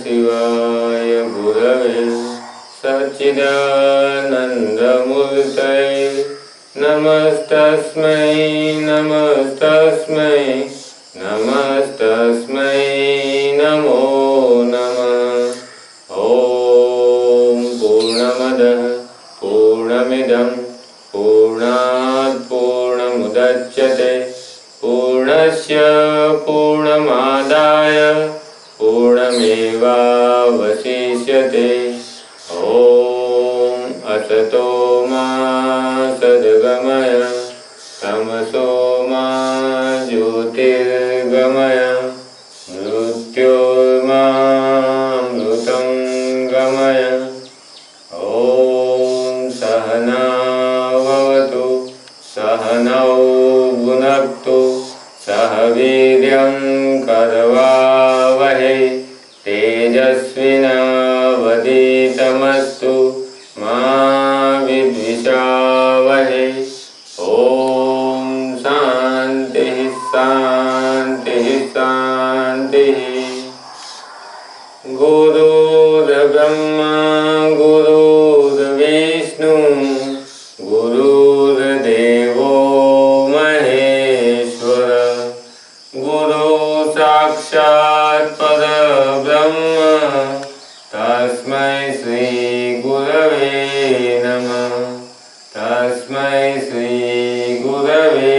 शिवाय गुरवे सच्चिदानन्दमूर्तये नमस्तस्मै नमस्तस्मै नमस्तस्मै नमो नमः। ॐ पूर्णमदः पूर्णमिदं पूर्णात् पूर्णमुदच्यते पूर्णस्य पूर्णमादाय पूर्णमेवावशिष्यते। ॐ असतो मा सद्गमय तमसो मा ज्योतिर्गमय मृत्योर्मामृतं गमय। ॐ सहनाववतु सहनौ भुनक्तु सह वीर्यं करवावहै तेजस्विनावधीतमस्तु मा विद्विषावहै। ॐ शान्तिः शान्तिः शान्तिः। गुरुर्ब्रह्मा गुरुर्विष्णु गुरुर्देवो महेश्वर गुरु साक्षात् परब्रह्म तस्मै श्री गुरवे नमः तस्मै श्री गुरवे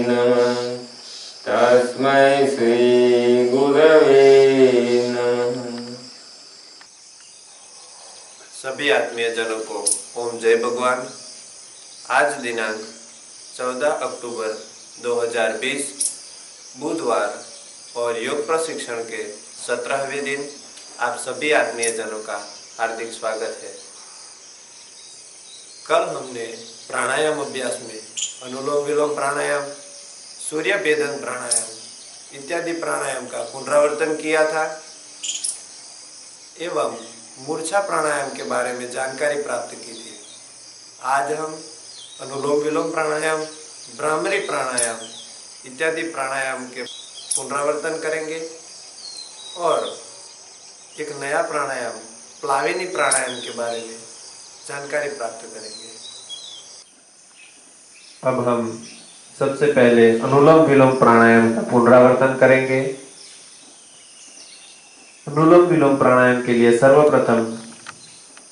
नमः तस्मै श्री गुरवे नमः। सभी आत्मीय जनों को ओम जय भगवान। आज दिनांक 14 अक्टूबर 2020 बुधवार और योग प्रशिक्षण के 17वें दिन आप सभी आत्मीय जनों का हार्दिक स्वागत है। कल हमने प्राणायाम अभ्यास में अनुलोम विलोम प्राणायाम, सूर्य भेदन प्राणायाम इत्यादि प्राणायाम का पुनरावर्तन किया था एवं मूर्छा प्राणायाम के बारे में जानकारी प्राप्त की थी। आज हम अनुलोम विलोम प्राणायाम, भ्रामरी प्राणायाम इत्यादि प्राणायाम के पुनरावर्तन करेंगे और एक नया प्राणायाम प्लाविनी प्राणायाम के बारे में जानकारी प्राप्त करेंगे। अब हम सबसे पहले अनुलोम विलोम प्राणायाम का पुनरावर्तन करेंगे। अनुलोम विलोम प्राणायाम के लिए सर्वप्रथम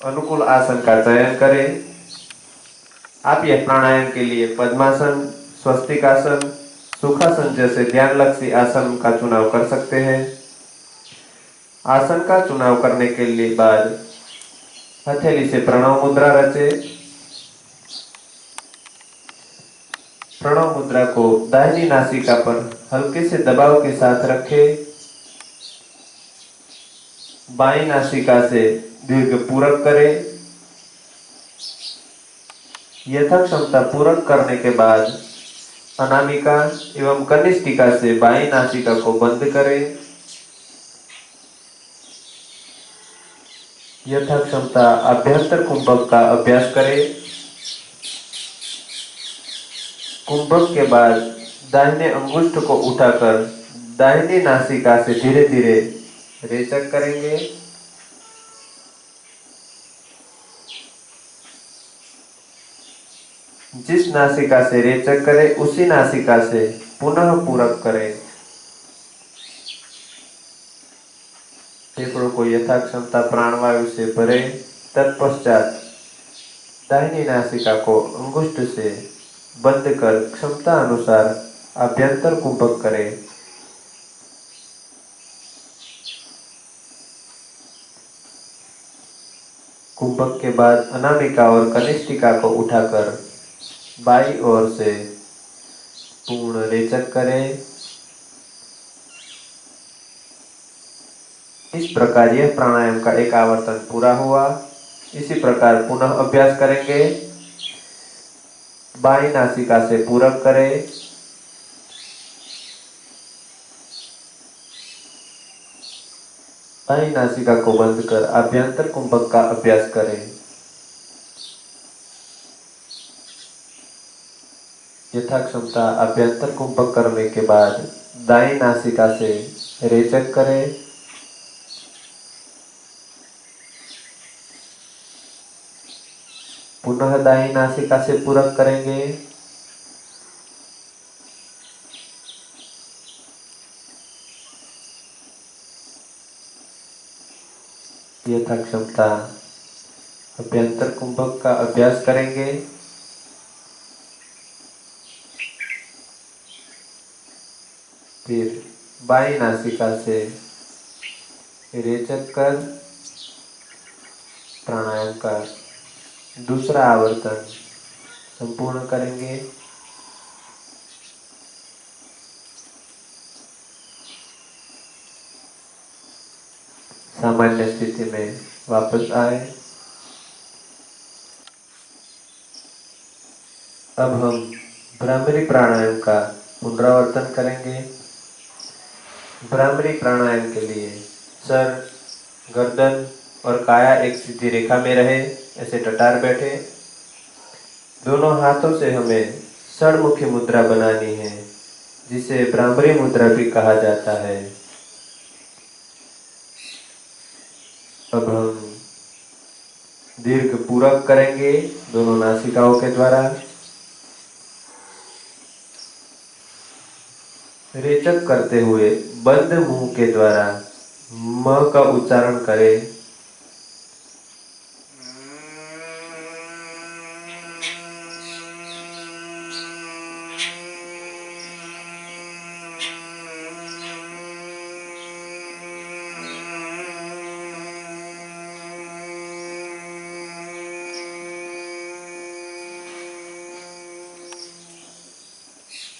अनुकूल आसन का चयन करें। आप यह प्राणायाम के लिए पद्मासन, स्वस्तिकासन, सुखासन जैसे ध्यानलक्षी आसन का चुनाव कर सकते हैं। आसन का चुनाव करने के लिए बाद हथेली से प्रणव मुद्रा रचे। प्रणव मुद्रा को दाहिनी नासिका पर हल्के से दबाव के साथ रखें। बाईं नासिका से दीर्घ पूरक करें। यथाक्षमता पूरक करने के बाद अनामिका एवं कनिष्ठिका से बाईं नासिका को बंद करें। यथाक्षमता अभ्यंतर कुंभक का अभ्यास करें। कुंभक के बाद दाहिने अंगुष्ठ को उठाकर दाहिनी नासिका से धीरे धीरे रेचक करेंगे। जिस नासिका से रेचक करें उसी नासिका से पुनः पूरक करें। फेफड़ों को यथाक्षमता प्राणवायु से भरें। तत्पश्चात दाहिनी नासिका को अंगुष्ठ से बंद कर क्षमता अनुसार अभ्यंतर कुंभक करें। कुंभक के बाद अनामिका और कनिष्ठिका को उठाकर बाईं ओर से पूर्ण रेचक करें। इस प्रकार यह प्राणायाम का एक आवर्तन पूरा हुआ। इसी प्रकार पुनः अभ्यास करेंगे। बाईं नासिका से पूरक करें। दाईं नासिका को बंद कर अभ्यंतर कुंभक का अभ्यास करें। यथाक्षमता अभ्यंतर कुंभक करने के बाद दाईं नासिका से रेचक करें। पुनः दाईं नासिका से पूरक करेंगे। यथाक्षमता अभ्यंतर कुंभक का अभ्यास करेंगे। फिर बाईं नासिका से रेचक कर प्राणायाम का दूसरा आवर्तन संपूर्ण करेंगे। सामान्य स्थिति में वापस आए। अब हम भ्रामरी प्राणायाम का पुनरावर्तन करेंगे। भ्रामरी प्राणायाम के लिए सर, गर्दन और काया एक सीधी रेखा में रहे, ऐसे टटार बैठे। दोनों हाथों से हमें षडमुखी मुद्रा बनानी है, जिसे भ्रामरी मुद्रा भी कहा जाता है। अब हम दीर्घ पूरक करेंगे दोनों नासिकाओं के द्वारा। रेचक करते हुए बंद मुंह के द्वारा म का उच्चारण करें।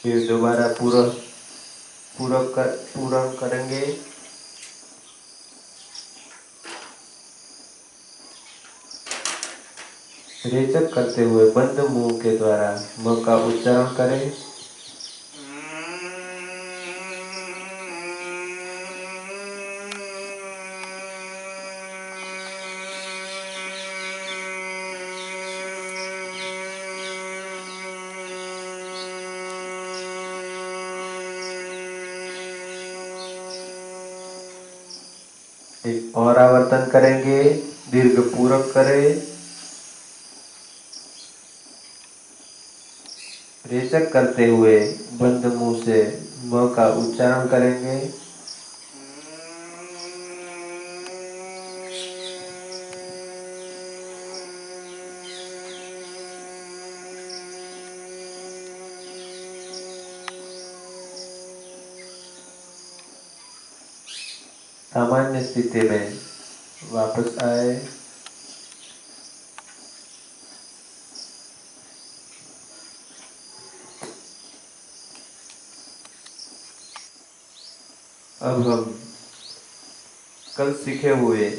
फिर दोबारा पूरक करेंगे। रेचक करते हुए बंद मुंह के द्वारा म का उच्चारण करें। एक और आवर्तन करेंगे। दीर्घ पूरक करें। रेचक करते हुए बंद मुंह से म का उच्चारण करेंगे। सामान्य स्थिति में वापस आए। अब हम कल सीखे हुए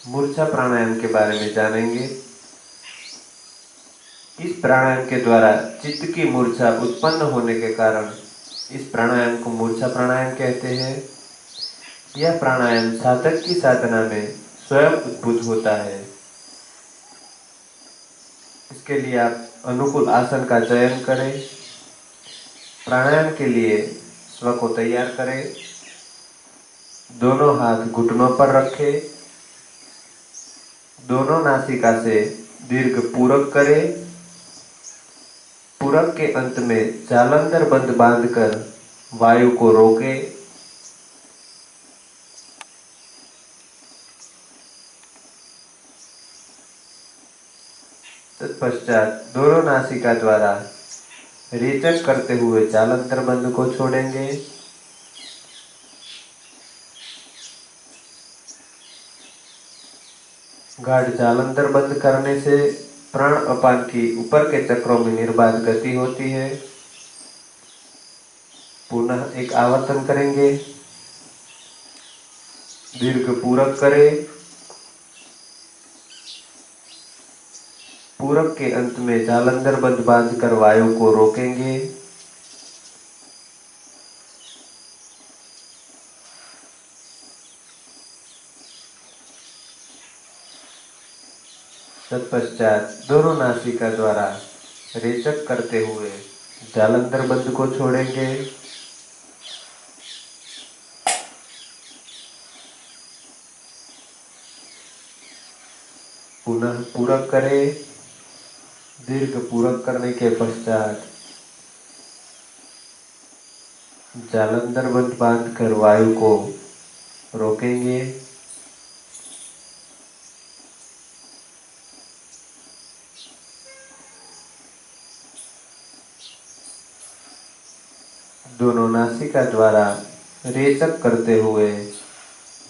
मूर्छा प्राणायाम के बारे में जानेंगे। इस प्राणायाम के द्वारा चित्त की मूर्छा उत्पन्न होने के कारण इस प्राणायाम को मूर्छा प्राणायाम कहते हैं। यह प्राणायाम साधक की साधना में स्वयं उद्भूत होता है। इसके लिए आप अनुकूल आसन का चयन करें। प्राणायाम के लिए स्व को तैयार करें। दोनों हाथ घुटनों पर रखें। दोनों नासिका से दीर्घ पूरक करें। पूरक के अंत में जालंधर बंद बांधकर वायु को रोकें। तत्पश्चात दोनों नासिका द्वारा रेचक करते हुए जालंधर बंध को छोड़ेंगे। गाढ़ जालंधर बंद करने से प्राण अपान की ऊपर के चक्रों में निर्बाध गति होती है। पुनः एक आवर्तन करेंगे। दीर्घ पूरक करें। पूरक के अंत में जालंधर बंद बांधकर वायु को रोकेंगे। तत्पश्चात दोनों नासिका द्वारा रेचक करते हुए जालंधर बंध को छोड़ेंगे। पुनः पूरक करें। दीर्घ पूरक करने के पश्चात जालंधर बंध बांधकर वायु को रोकेंगे। दोनों नासिका द्वारा रेचक करते हुए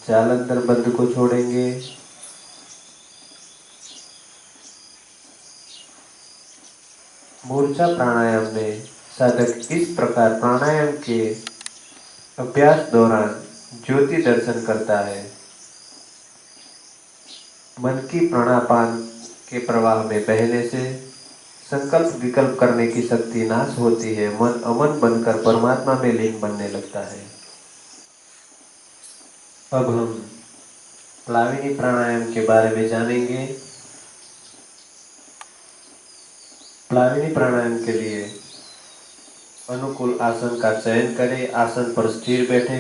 जालंधर बंध को छोड़ेंगे। मूर्छा प्राणायाम में साधक इस प्रकार प्राणायाम के अभ्यास दौरान ज्योति दर्शन करता है। मन की प्राणापान के प्रवाह में बहने से संकल्प विकल्प करने की शक्ति नाश होती है। मन अमन बनकर परमात्मा में लीन बनने लगता है। अब हम प्लाविनी प्राणायाम के बारे में जानेंगे। प्लाविनी प्राणायाम के लिए अनुकूल आसन का चयन करें। आसन पर स्थिर बैठे।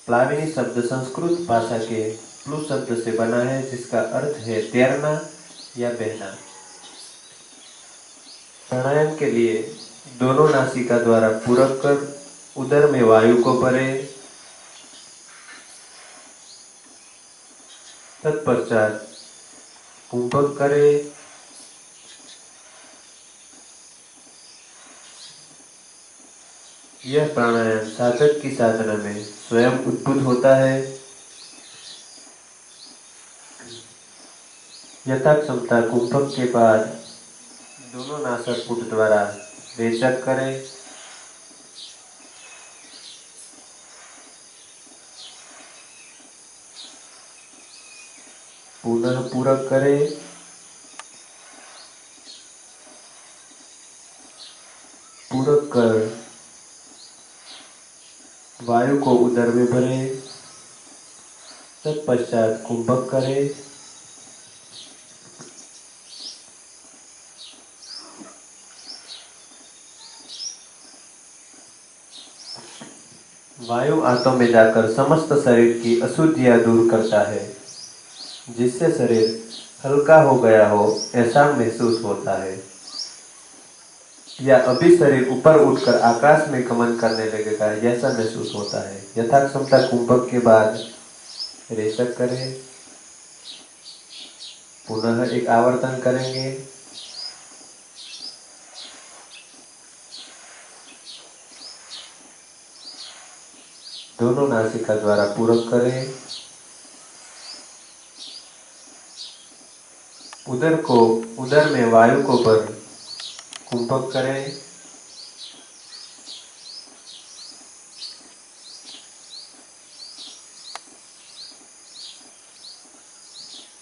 प्लाविनी शब्द संस्कृत भाषा के प्लू शब्द से बना है, जिसका अर्थ है तैरना या बहना। प्राणायाम के लिए दोनों नासिका द्वारा पूरक कर उदर में वायु को भरें। तत्पश्चात कुंभक करें। यह प्राणायाम साधक की साधना में स्वयं उद्भुत होता है। यथाक्षमता कुंभक के बाद दोनों नासापुट द्वारा रेचक करें। पुनः पूरक करें। पूरक कर वायु को उदर में भरें। तत्पश्चात कुंभक करें। वायु आंतों में जाकर समस्त शरीर की अशुद्धियां दूर करता है, जिससे शरीर हल्का हो गया हो ऐसा महसूस होता है। या अभी शरीर ऊपर उठकर आकाश में गमन करने लगेगा, ऐसा महसूस होता है। यथाक्षमता कुंभक के बाद रेचक करें। पुनः एक आवर्तन करेंगे। दोनों नासिका द्वारा पूरक करें। उदर में वायु को भर कुंभक करें।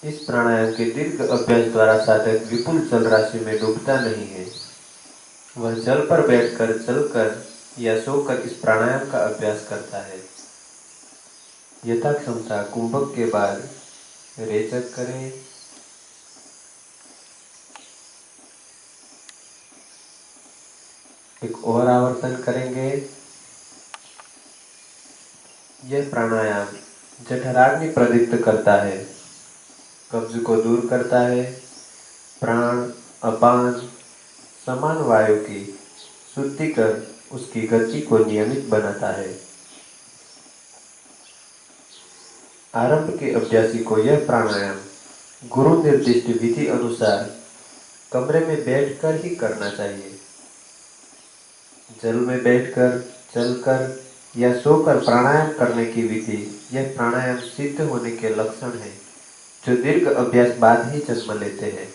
इस प्राणायाम के दीर्घ अभ्यास द्वारा साधक विपुल जल राशि में डूबता नहीं है। वह जल पर बैठकर, चलकर या सोकर इस प्राणायाम का अभ्यास करता है। यथाक्षमता कुंभक के बाद रेचक करें। एक और आवर्तन करेंगे। यह प्राणायाम जठराग्नि प्रदीप्त करता है, कब्ज को दूर करता है, प्राण अपान समान वायु की शुद्धि कर उसकी गति को नियमित बनाता है। आरंभ के अभ्यासी को यह प्राणायाम गुरु निर्दिष्ट विधि अनुसार कमरे में बैठकर ही करना चाहिए। जल में बैठकर, चलकर या सोकर प्राणायाम करने की विधि, यह प्राणायाम सिद्ध होने के लक्षण है जो दीर्घ अभ्यास बाद ही जन्म लेते हैं।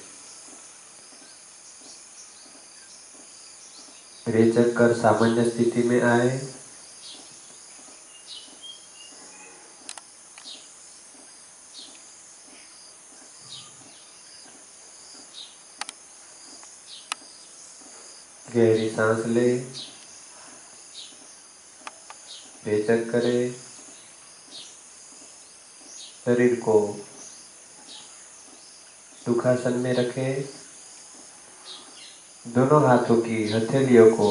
रेचक कर सामान्य स्थिति में आए। गहरी सांस ले। रेचक करे। शरीर को सुखासन में रखें। दोनों हाथों की हथेलियों को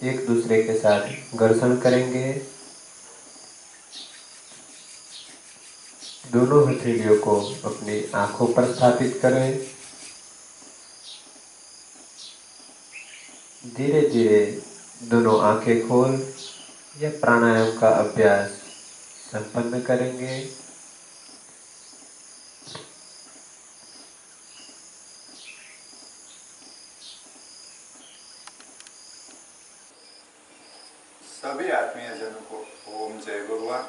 एक दूसरे के साथ घर्षण करेंगे। दोनों हथेलियों को अपनी आंखों पर स्थापित करें। धीरे धीरे दोनों आंखें खोल यह प्राणायाम का अभ्यास संपन्न करेंगे। सभी आत्मीय जनों को ओम जय भगवान।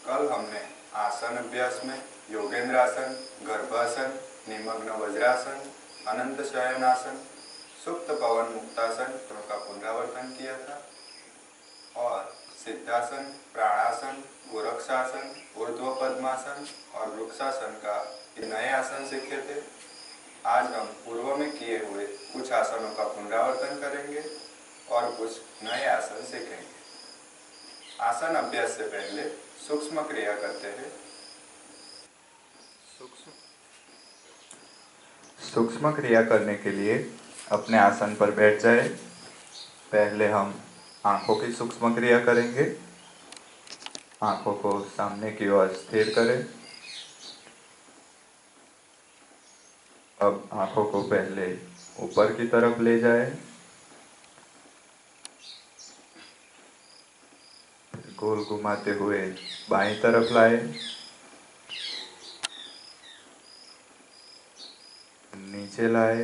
कल हमने आसन अभ्यास में योगेंद्र आसन, गर्भासन, निमग्न वज्रासन, अनंत शयन आसन, सुप्त पवन मुक्तासन का पुनरावर्तन किया था और सिद्धासन, प्राणासन, गोरक्षासन, ऊर्ध्व पद्मासन और वृक्षासन का नए आसन सीखे थे। आज हम पूर्व में किए हुए कुछ आसनों का पुनरावर्तन करेंगे और कुछ नए आसन सीखेंगे। आसन अभ्यास से पहले सूक्ष्म क्रिया करते हैं। सूक्ष्म क्रिया करने के लिए अपने आसन पर बैठ जाए। पहले हम आंखों की सूक्ष्म क्रिया करेंगे। आंखों को सामने की ओर स्थिर करें। अब आंखों को पहले ऊपर की तरफ ले जाए, गोल घुमाते हुए बाईं तरफ लाए, नीचे लाए,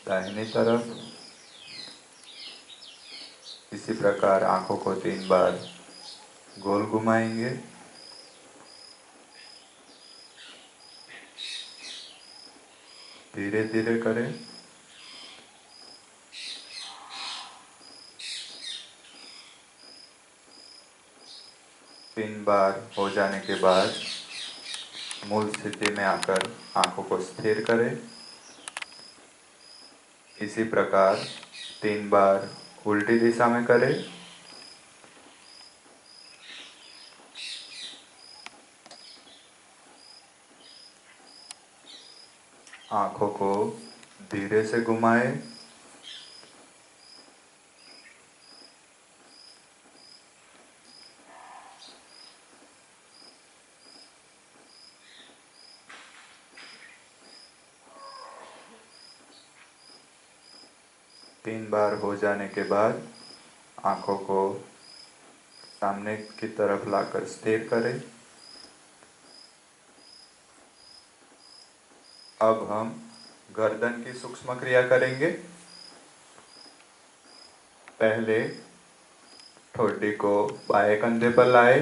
दाहिनी तरफ। इसी प्रकार आंखों को 3 बार गोल घुमाएंगे। धीरे धीरे करें। तीन बार हो जाने के बाद मूल स्थिति में आकर आंखों को स्थिर करें। इसी प्रकार 3 बार उल्टी दिशा में करें। आंखों को धीरे से घुमाएं। तीन बार हो जाने के बाद आंखों को सामने की तरफ लाकर स्थिर करें। अब हम गर्दन की सूक्ष्म क्रिया करेंगे। पहले ठोडी को बाएं कंधे पर लाए,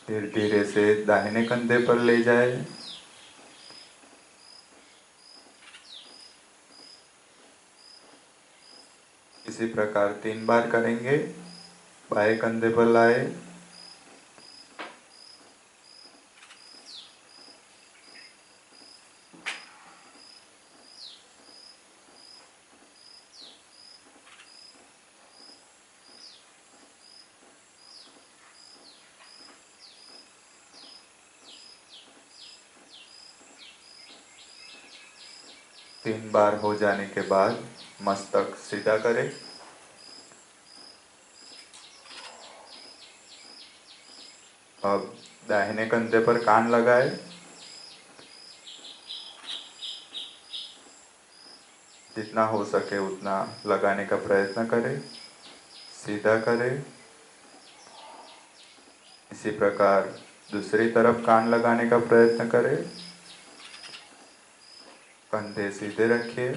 फिर धीरे से दाहिने कंधे पर ले जाए। इसी प्रकार 3 बार करेंगे। बाएं कंधे पर लाए, तीन बार हो जाने के बाद मस्तक सीधा करें। अब दाहिने कंधे पर कान लगाए। जितना हो सके उतना लगाने का प्रयत्न करें। सीधा करें। इसी प्रकार दूसरी तरफ कान लगाने का प्रयत्न करें। कंधे सीधे रखिए।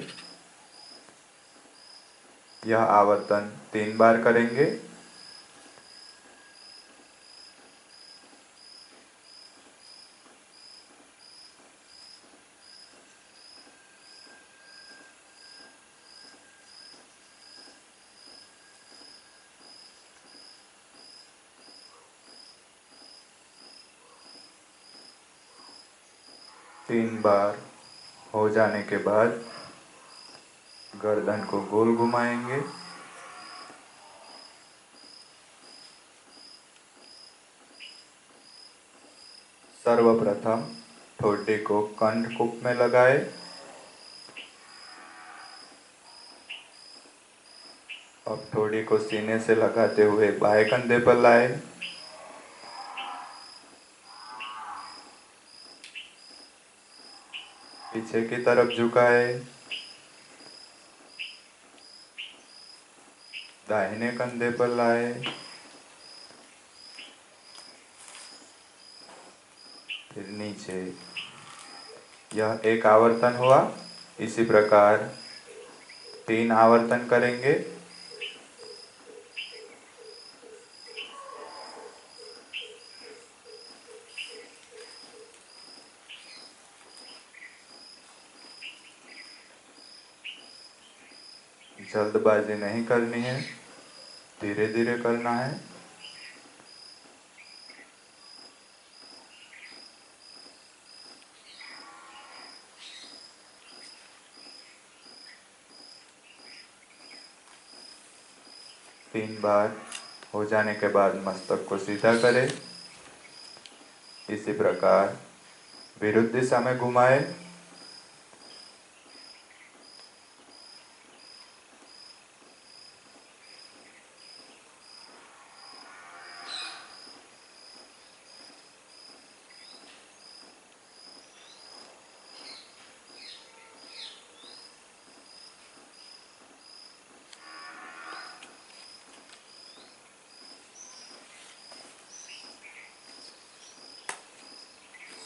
यह आवर्तन 3 बार करेंगे। तीन बार हो जाने के बाद गर्दन को गोल घुमाएंगे। सर्वप्रथम ठोडी को कंठकूप में लगाए। अब ठोडी को सीने से लगाते हुए बाएं कंधे पर लाए। पीछे की तरफ झुकाए। दाहिने कंधे पर लाए। फिर नीचे। यह एक आवर्तन हुआ। इसी प्रकार 3 आवर्तन करेंगे। जल्दबाजी नहीं करनी है, धीरे धीरे करना है। तीन बार हो जाने के बाद मस्तक को सीधा करें। इसी प्रकार विरुद्ध दिशा में घुमाए।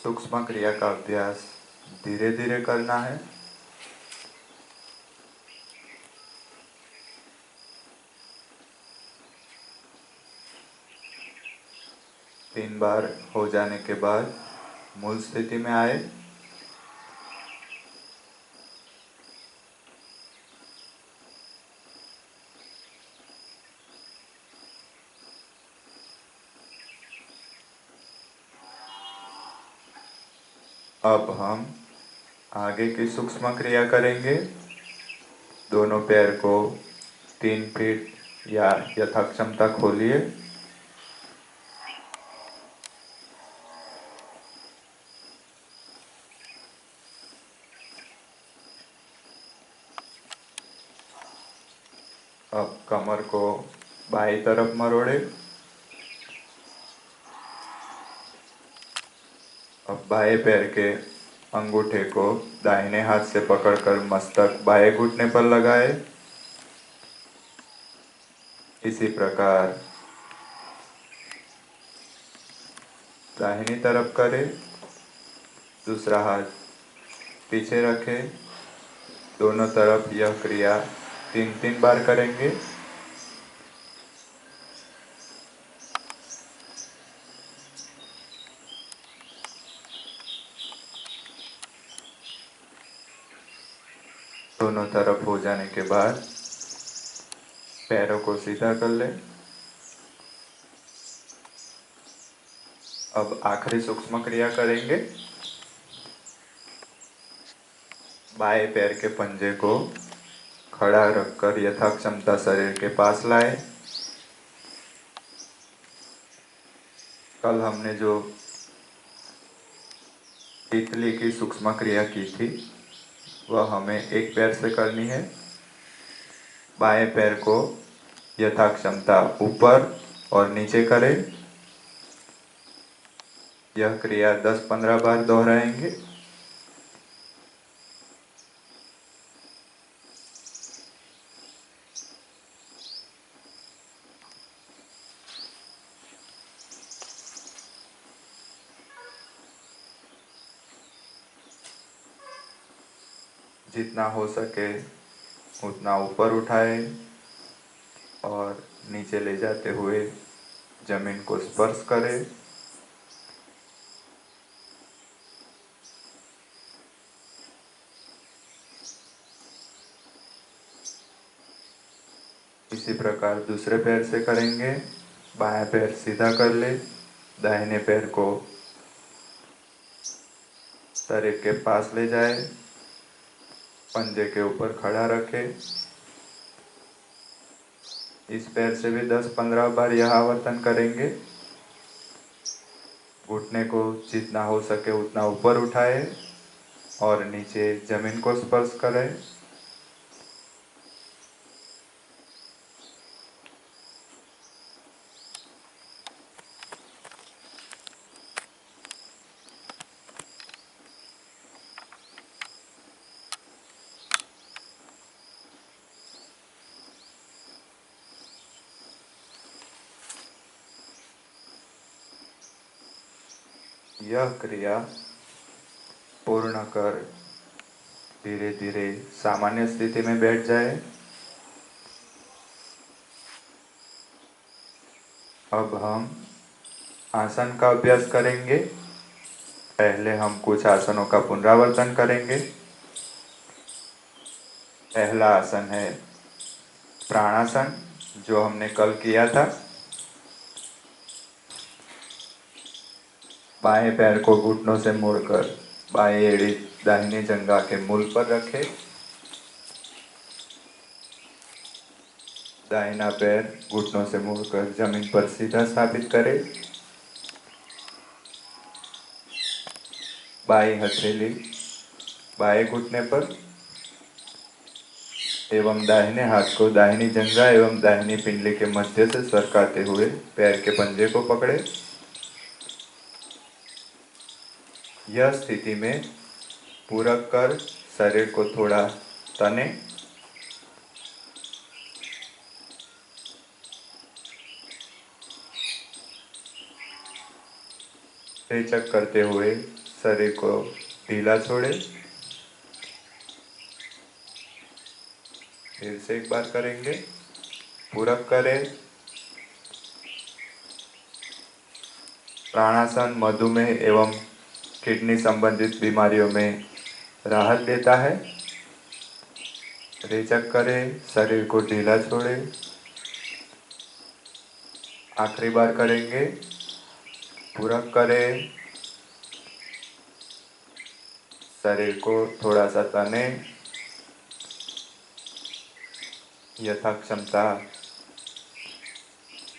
सूक्ष्म क्रिया का अभ्यास धीरे धीरे करना है। तीन बार हो जाने के बाद मूल स्थिति में आए। अब हम आगे की सूक्ष्म क्रिया करेंगे। दोनों पैर को 3 फीट या यथाक्षमता खोलिए। अब कमर को बाईं तरफ मरोड़े। अब बाएं पैर के अंगूठे को दाहिने हाथ से पकड़कर मस्तक बाएं घुटने पर लगाए। इसी प्रकार दाहिनी तरफ करें। दूसरा हाथ पीछे रखें। दोनों तरफ यह क्रिया 3-3 बार करेंगे। दोनों तरफ हो जाने के बाद पैरों को सीधा कर लें। अब आखिरी सूक्ष्म क्रिया करेंगे। बाएं पैर के पंजे को खड़ा रखकर यथाक्षमता शरीर के पास लाए। कल हमने जो तितली की सूक्ष्म क्रिया की थी वह हमें एक पैर से करनी है। बाएं पैर को यथाक्षमता ऊपर और नीचे करें। यह क्रिया 10-15 बार दोहराएंगे। जितना हो सके उतना ऊपर उठाए और नीचे ले जाते हुए जमीन को स्पर्श करें। इसी प्रकार दूसरे पैर से करेंगे। बायां पैर सीधा कर ले, दाहिने पैर को शरीर के पास ले जाए, पंजे के ऊपर खड़ा रखे। इस पैर से भी 10-15 बार यह आवर्तन करेंगे। घुटने को जितना हो सके उतना ऊपर उठाए और नीचे जमीन को स्पर्श करें। यह क्रिया पूर्ण कर धीरे धीरे सामान्य स्थिति में बैठ जाए। अब हम आसन का अभ्यास करेंगे। पहले हम कुछ आसनों का पुनरावर्तन करेंगे। पहला आसन है प्राणासन, जो हमने कल किया था। बाएं पैर को घुटनों से मोड़कर बाएं एड़ी दाहिने जंघा के मूल पर रखें। दाहिना पैर घुटनों से मोड़कर जमीन पर सीधा स्थापित करें। बाएं हथेली बाएं घुटने पर एवं दाहिने हाथ को दाहिनी जंघा एवं दाहिनी पिंडली के मध्य से सरकाते हुए पैर के पंजे को पकड़े। यह स्थिति में पूरक कर शरीर को थोड़ा तने। रेचक करते हुए शरीर को ढीला छोड़े। फिर से एक बार करेंगे। पूरक करें। प्राणासन मधुमेह एवं किडनी संबंधित बीमारियों में राहत देता है। रेचक करें, शरीर को ढीला छोड़े। आखिरी बार करेंगे। पूरक करें, शरीर को थोड़ा सा तने। यथा क्षमता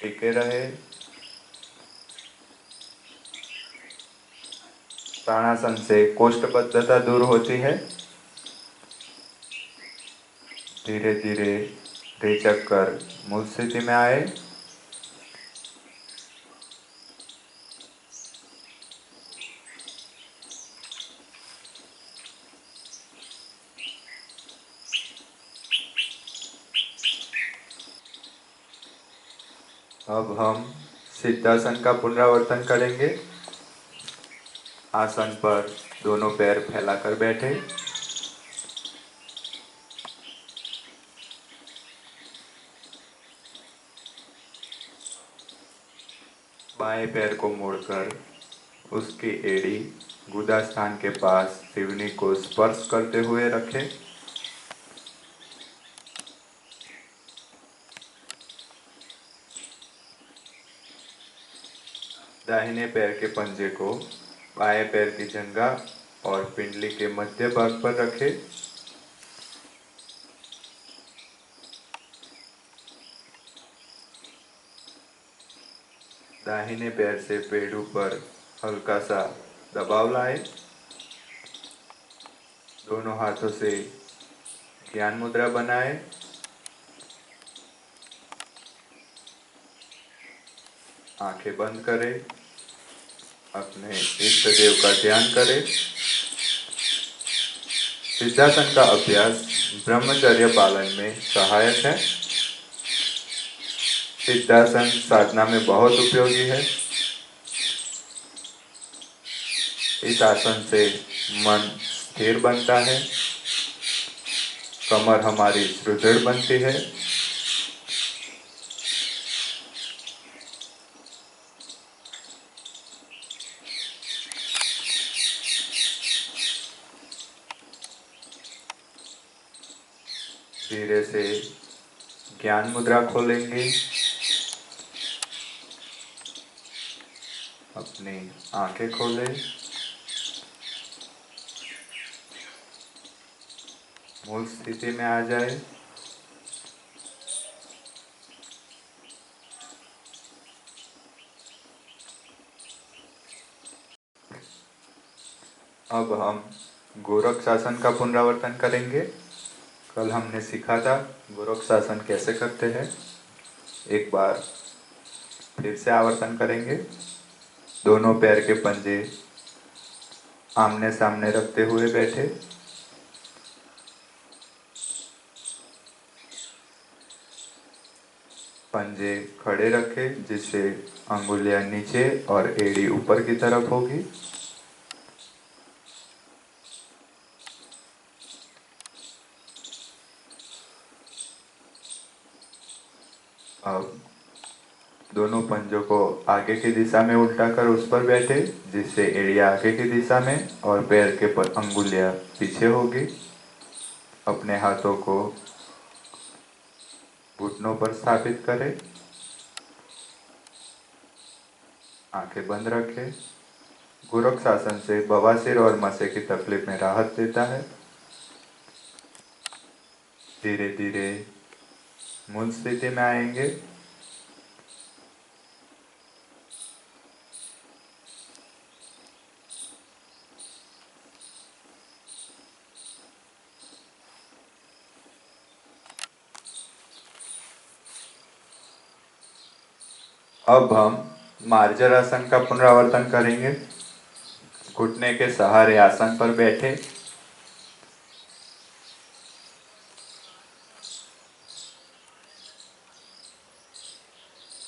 टिके रहे। प्राणासन से कोष्ठबद्धता दूर होती है। धीरे धीरे रेचक कर मूल स्थिति में आए। अब हम सिद्धासन का पुनरावर्तन करेंगे। आसन पर दोनों पैर फैलाकर बैठे। बाएं पैर को मोड़कर उसकी एड़ी गुदा स्थान के पास सिवनी को स्पर्श करते हुए रखें। दाहिने पैर के पंजे को बाएं पैर की जंघा और पिंडली के मध्य भाग पर रखें। दाहिने पैर से पेड़ों पर हल्का सा दबाव लाएं। दोनों हाथों से ज्ञान मुद्रा बनाएं। आंखें बंद करें। अपने इष्ट देव का ध्यान करें। सिद्धासन का अभ्यास ब्रह्मचर्य पालन में सहायक है। सिद्धासन साधना में बहुत उपयोगी है। इस आसन से मन स्थिर बनता है। कमर हमारी सुदृढ़ बनती है। धीरे से ज्ञान मुद्रा खोलेंगे। अपनी आंखें खोलें। मूल स्थिति में आ जाए। अब हम गोरक्षासन का पुनरावर्तन करेंगे। कल हमने सीखा था गोरक्षासन कैसे करते हैं। एक बार फिर से आवर्तन करेंगे। दोनों पैर के पंजे आमने सामने रखते हुए बैठे। पंजे खड़े रखें जिससे अंगुलियां नीचे और एड़ी ऊपर की तरफ होगी। अब दोनों पंजों को आगे की दिशा में उल्टा कर उस पर बैठे जिससे एड़ियां आगे की दिशा में और पैर के अंगुलियां पीछे होगी। अपने हाथों को घुटनों पर स्थापित करें। आंखें बंद रखें। गोरक्षासन से बवासीर और मसे की तकलीफ में राहत देता है। धीरे धीरे मूल स्थिति में आएंगे। अब हम मार्जर आसन का पुनरावर्तन करेंगे। घुटने के सहारे आसन पर बैठे।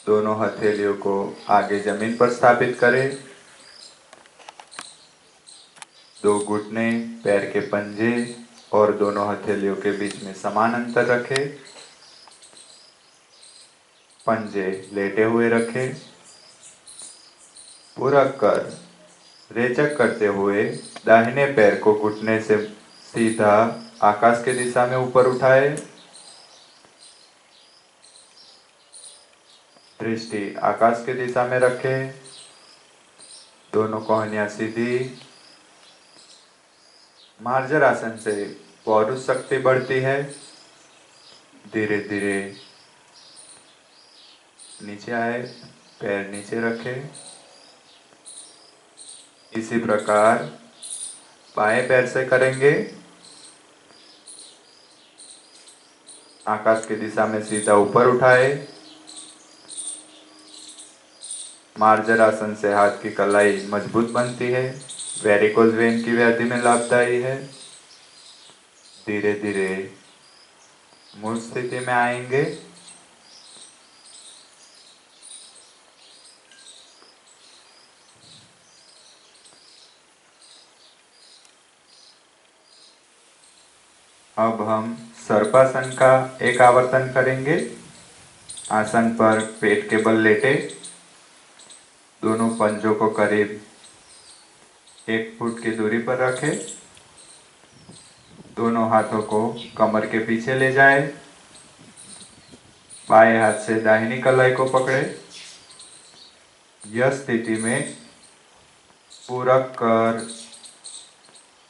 दोनों हथेलियों को आगे जमीन पर स्थापित करें। दो घुटने, पैर के पंजे और दोनों हथेलियों के बीच में समान अंतर रखें। पंजे लेटे हुए रखें। पूरक कर रेचक करते हुए दाहिने पैर को घुटने से सीधा आकाश की दिशा में ऊपर उठाए। दृष्टि आकाश की दिशा में रखें। दोनों कोहनियां सीधी। मार्जर आसन से पौरुष शक्ति बढ़ती है। धीरे धीरे नीचे आए, पैर नीचे रखें। इसी प्रकार बाएं पैर से करेंगे। आकाश की दिशा में सीधा ऊपर उठाए। मार्जर आसन से हाथ की कलाई मजबूत बनती है। वेरिकोज वेन की व्याधि में लाभदायी है। धीरे धीरे मूल स्थिति में आएंगे। अब हम सर्पासन का एक आवर्तन करेंगे। आसन पर पेट के बल लेटे। दोनों पंजों को करीब 1 फुट की दूरी पर रखें। दोनों हाथों को कमर के पीछे ले जाए। बाएं हाथ से दाहिनी कलाई को पकड़े। यह स्थिति में पूरक कर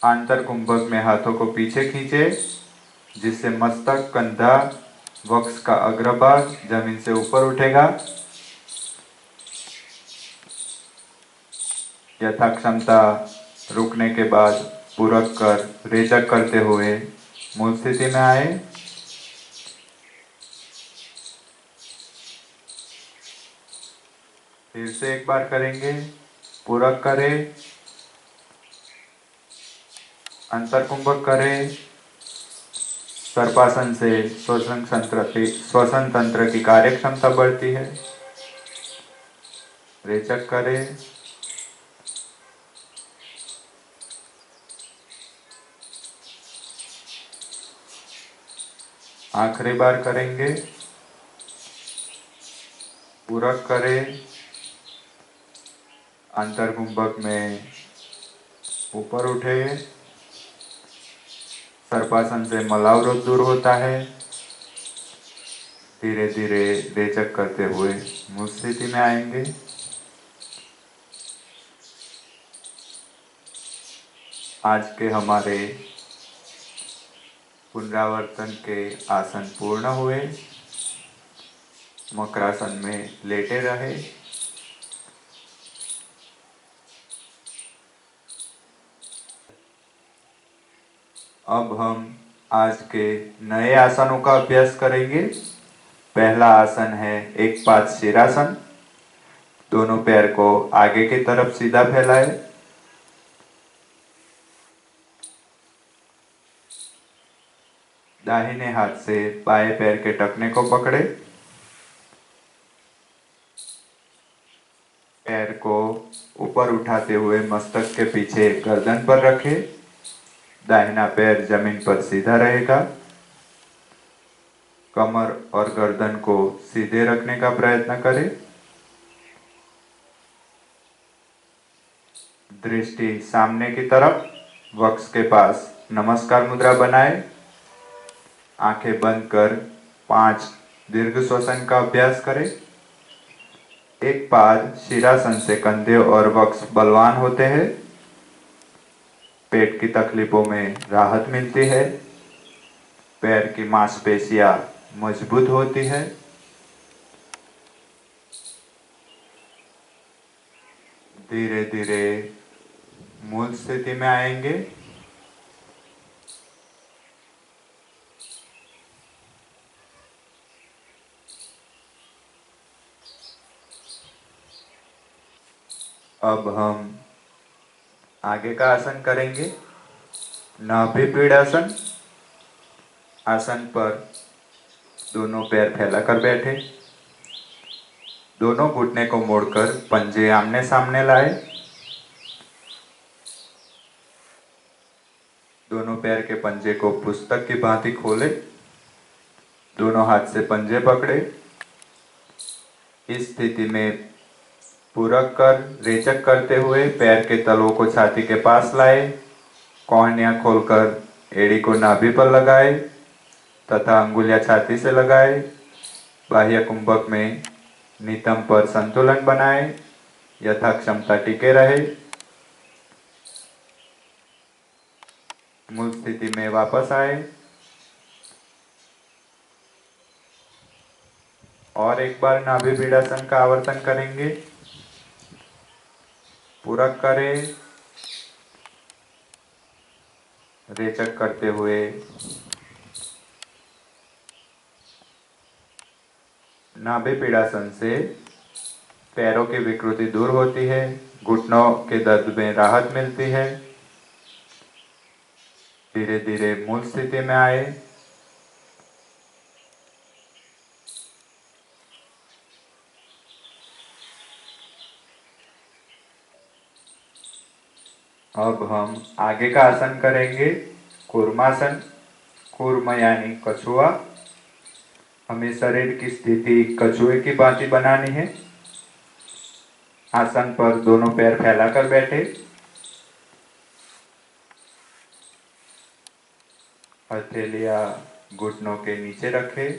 आंतर कुंभक में हाथों को पीछे खींचे जिससे मस्तक, कंधा, वक्ष का अग्रभाग जमीन से ऊपर उठेगा। यथा क्षमता रुकने के बाद पूरक कर रेचक करते हुए मूल स्थिति में आए। फिर से एक बार करेंगे। पूरक करें, अंतर कुंभक करें। सर्पासन से श्वसन तंत्र की कार्य क्षमता बढ़ती है। रेचक करें। आखिरी बार करेंगे। पूरक करें। अंतर्कुंभक में ऊपर उठे। सर्पासन से मलावरोध दूर होता है। धीरे धीरे रेचक करते हुए मूल स्थिति में आएंगे। आज के हमारे पुनरावर्तन के आसन पूर्ण हुए। मकरासन में लेटे रहे। अब हम आज के नए आसनों का अभ्यास करेंगे। पहला आसन है एक पाद शीरासन। दोनों पैर को आगे की तरफ सीधा फैलाए। दाहिने हाथ से बाएं पैर के टखने को पकड़े। पैर को ऊपर उठाते हुए मस्तक के पीछे गर्दन पर रखे। दाहिना पैर जमीन पर सीधा रहेगा। कमर और गर्दन को सीधे रखने का प्रयत्न करें। दृष्टि सामने की तरफ, वक्ष के पास नमस्कार मुद्रा बनाए। आंखें बंद कर 5 दीर्घ श्वसन का अभ्यास करें। एक पाद शीरासन से कंधे और वक्ष बलवान होते हैं। पेट की तकलीफों में राहत मिलती है। पैर की मांसपेशियां मजबूत होती है। धीरे धीरे मूल स्थिति में आएंगे। अब हम आगे का आसन करेंगे, नाभि पीड़ासन। आसन पर दोनों पैर फैलाकर बैठे। दोनों घुटने को मोड़कर पंजे आमने सामने लाए। दोनों पैर के पंजे को पुस्तक की भांति खोले। दोनों हाथ से पंजे पकड़े। इस स्थिति में पूरक कर रेचक करते हुए पैर के तलों को छाती के पास लाए। कोहनियां खोलकर एड़ी को नाभि पर लगाए तथा अंगुलियां छाती से लगाए। बाह्य कुंभक में नितंब पर संतुलन बनाए। यथा क्षमता टिके रहे। मूल स्थिति में वापस आए। और एक बार नाभि पीड़ासन का आवर्तन करेंगे। पूरक करें। रेचक करते हुए नाभि पीड़ासन से पैरों की विकृति दूर होती है। घुटनों के दर्द में राहत मिलती है। धीरे धीरे मूल स्थिति में आए। अब हम आगे का आसन करेंगे, कूर्मासन। कूर्म यानी कछुआ। हमें शरीर की स्थिति कछुए की भांति बनानी है। आसन पर दोनों पैर फैलाकर बैठे। हथेलियां घुटनों के नीचे रखें।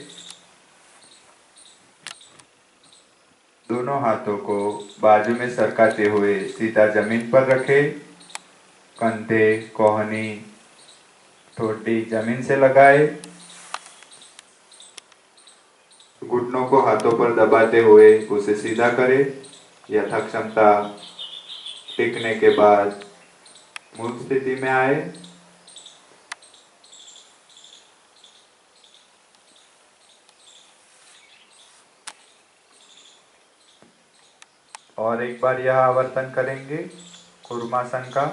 दोनों हाथों को बाजू में सरकाते हुए सीधा जमीन पर रखें। कंधे, कोहनी, ठोड़ी जमीन से लगाए। घुटनों को हाथों पर दबाते हुए उसे सीधा करें। यथा क्षमता टिकने के बाद मूल स्थिति में आए। और एक बार यह आवर्तन करेंगे कूर्मासन का।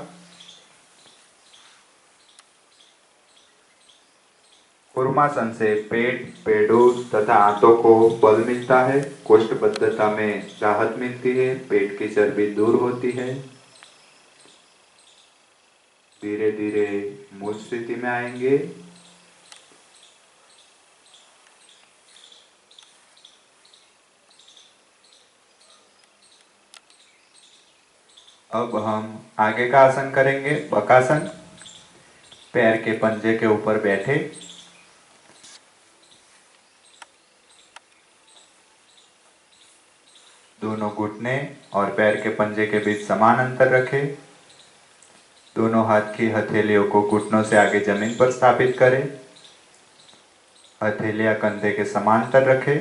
कूर्मासन से पेट, पेडों तथा आंतों को बल मिलता है। कोष्ठबद्धता में राहत मिलती है। पेट की चर्बी दूर होती है। धीरे धीरे मूल स्थिति में आएंगे। अब हम आगे का आसन करेंगे, बकासन। पैर के पंजे के ऊपर बैठे, दोनों घुटने और पैर के पंजे के बीच समान अंतर रखें। दोनों हाथ की हथेलियों को घुटनों से आगे जमीन पर स्थापित करें। हथेलियां कंधे के समांतर रखें।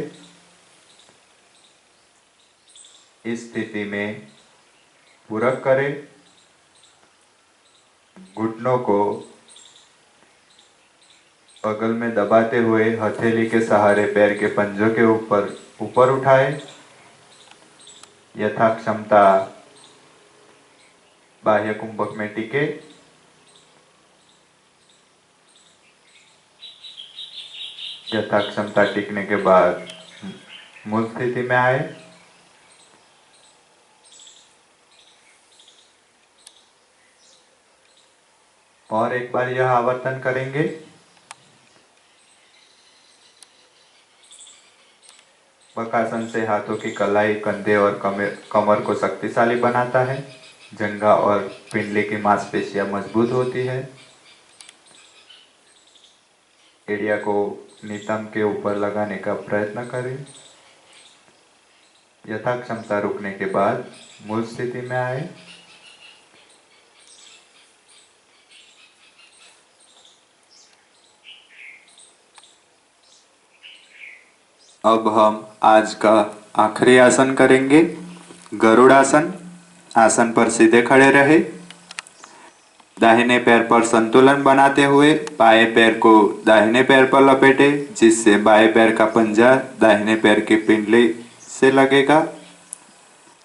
इस स्थिति में पूरक करें। घुटनों को बगल में दबाते हुए हथेली के सहारे पैर के पंजों के ऊपर उठाएं। यथा क्षमता बाह्य कुंभक में टिके। यथा क्षमता टिकने के बाद मूल स्थिति में आए। और एक बार यह आवर्तन करेंगे। बकासन से हाथों की कलाई कंधे और कमर को शक्तिशाली बनाता है। जंघा और पिंडली की मांसपेशियां मजबूत होती है। एड़िया को नितंब के ऊपर लगाने का प्रयत्न करें। यथा क्षमता रुकने के बाद मूल स्थिति में आए। अब हम आज का आखिरी आसन करेंगे, गरुड़ासन। आसन पर सीधे खड़े रहे। दाहिने पैर पर संतुलन बनाते हुए बाएं पैर को दाहिने पैर पर लपेटे, जिससे बाएं पैर का पंजा दाहिने पैर की पिंडली से लगेगा।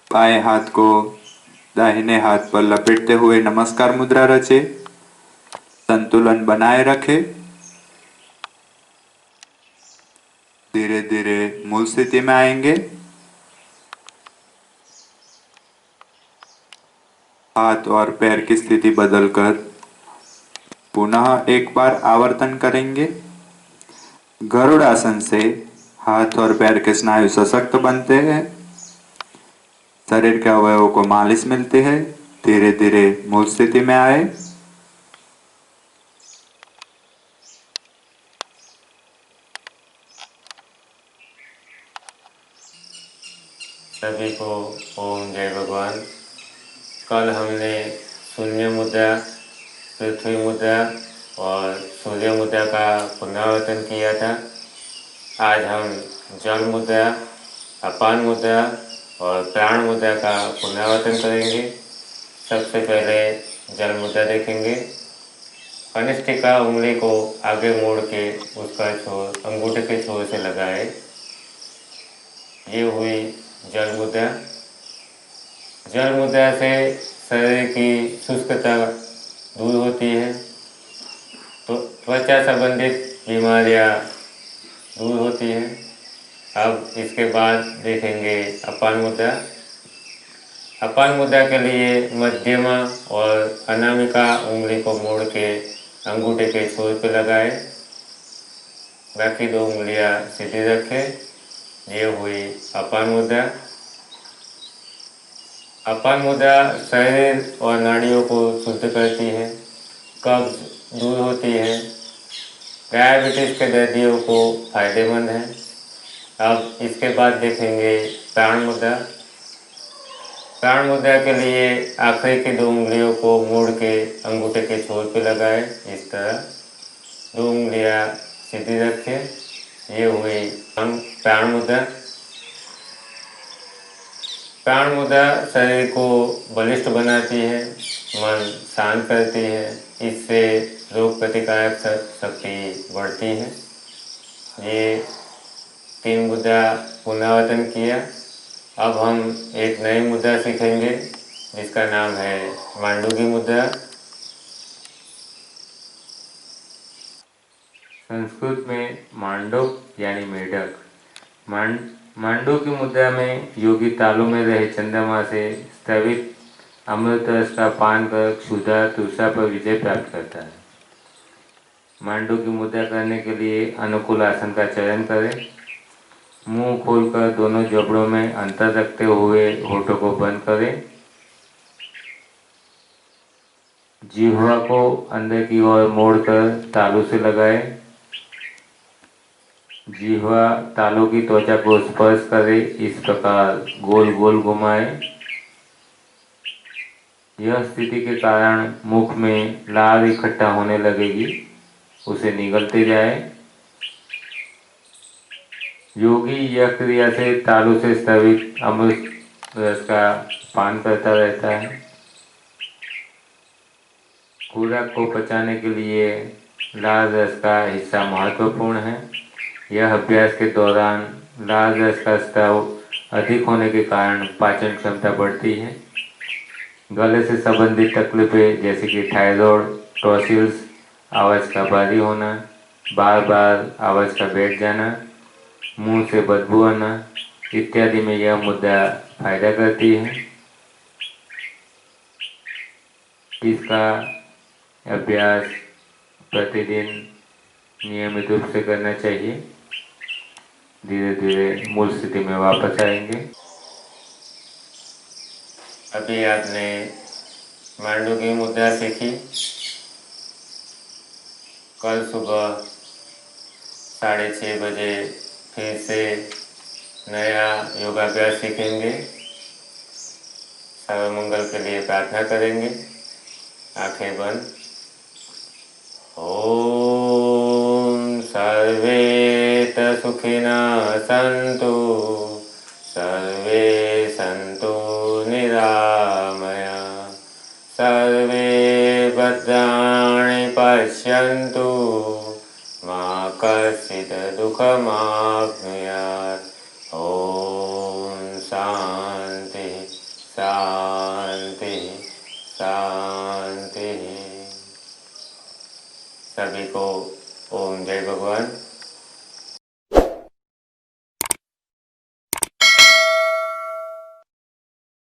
बाएं हाथ को दाहिने हाथ पर लपेटते हुए नमस्कार मुद्रा रचे। संतुलन बनाए रखे। धीरे धीरे मूल स्थिति में आएंगे। हाथ और पैर की स्थिति बदलकर पुनः एक बार आवर्तन करेंगे। गरुड़ासन से हाथ और पैर के स्नायु सशक्त बनते हैं। शरीर के अवयवों को मालिश मिलती है। धीरे धीरे मूल स्थिति में आए। सभी को ओम जय भगवान। कल हमने शून्य मुद्रा, पृथ्वी मुद्रा और सूर्य मुद्रा का पुनरावर्तन किया था। आज हम जल मुद्रा, अपान मुद्रा और प्राण मुद्रा का पुनरावर्तन करेंगे। सबसे पहले जल मुद्रा देखेंगे। कनिष्ठिका उंगली को आगे मोड़ के उसका छोर अंगूठे के छोर से लगाए। ये हुई जल मुद्रा। जल मुद्रा से शरीर की शुष्कता दूर होती है, तो त्वचा संबंधित बीमारियां दूर होती हैं। अब इसके बाद देखेंगे अपान मुद्रा। अपान मुद्रा के लिए मध्यमा और अनामिका उंगली को मोड़ के अंगूठे के छोर पे लगाए। बाकी दो उंगलियां सीधी रखें। ये हुई अपान मुद्रा। अपान मुद्रा शरीर और नाड़ियों को शुद्ध करती है, कब्ज दूर होती है, डायबिटीज के दर्दियों को फायदेमंद है। अब इसके बाद देखेंगे प्राण मुद्रा। प्राण मुद्रा के लिए आखिरी की दो उंगलियों को मोड़ के अंगूठे के छोर पे लगाए। इस तरह दो उंगलियां सीधी रखें। ये हुई प्राण मुद्रा। प्राण मुद्रा शरीर को बलिष्ठ बनाती है, मन शांत करती है। इससे रोग प्रतिकारक शक्ति बढ़ती है। ये 3 मुद्रा पुनरावर्तन किया। अब हम एक नई मुद्रा सीखेंगे जिसका नाम है मांडूकी मुद्रा। संस्कृत में मांडूक यानी मेढक। मांडूकी मुद्रा में योगी तालू में रहे चंद्रमा से स्त्रवित अमृत रस का पान कर क्षुधा तृषा पर विजय प्राप्त करता है। मांडूकी मुद्रा करने के लिए अनुकूल आसन का चयन करें। मुंह खोलकर दोनों जबड़ों में अंतर रखते हुए होठों को बंद करें। जिह्वा को अंदर की ओर मोड़कर तालू से लगाए। जिह्वा तालू की त्वचा को स्पर्श करे, इस प्रकार गोल गोल घुमाए। यह स्थिति के कारण मुख में लार इकट्ठा होने लगेगी, उसे निगलते जाए। योगी यह क्रिया से तालू से स्रावित अमृत रस का पान करता रहता है। खुराक को पचाने के लिए लाल रस का हिस्सा महत्वपूर्ण है। यह अभ्यास के दौरान लाल रस का स्राव अधिक होने के कारण पाचन क्षमता बढ़ती है। गले से संबंधित तकलीफें जैसे कि थायराइड, टॉन्सिल्स, आवाज़ का भारी होना, बार बार आवाज़ का बैठ जाना, मुंह से बदबू आना इत्यादि में यह मुद्रा फायदा करती है। इसका अभ्यास प्रतिदिन नियमित रूप से करना चाहिए। धीरे धीरे मूल स्थिति में वापस आएंगे। अभी आपने मांडू मुद्रा सीखी। कल सुबह 6:30 बजे फिर से नया योगाभ्यास सीखेंगे। सर्वमंगल के लिए प्रार्थना करेंगे। आंखें बंद। ओम सर्वे सुखिनः सन्तु, सर्वे सन्तु निरामया, सर्वे भद्राणि पश्यन्तु, मा कश्चित् दुःखमाप्नुयात्। ओम शांति शांति शांति। सभी को ओम जय भगवान।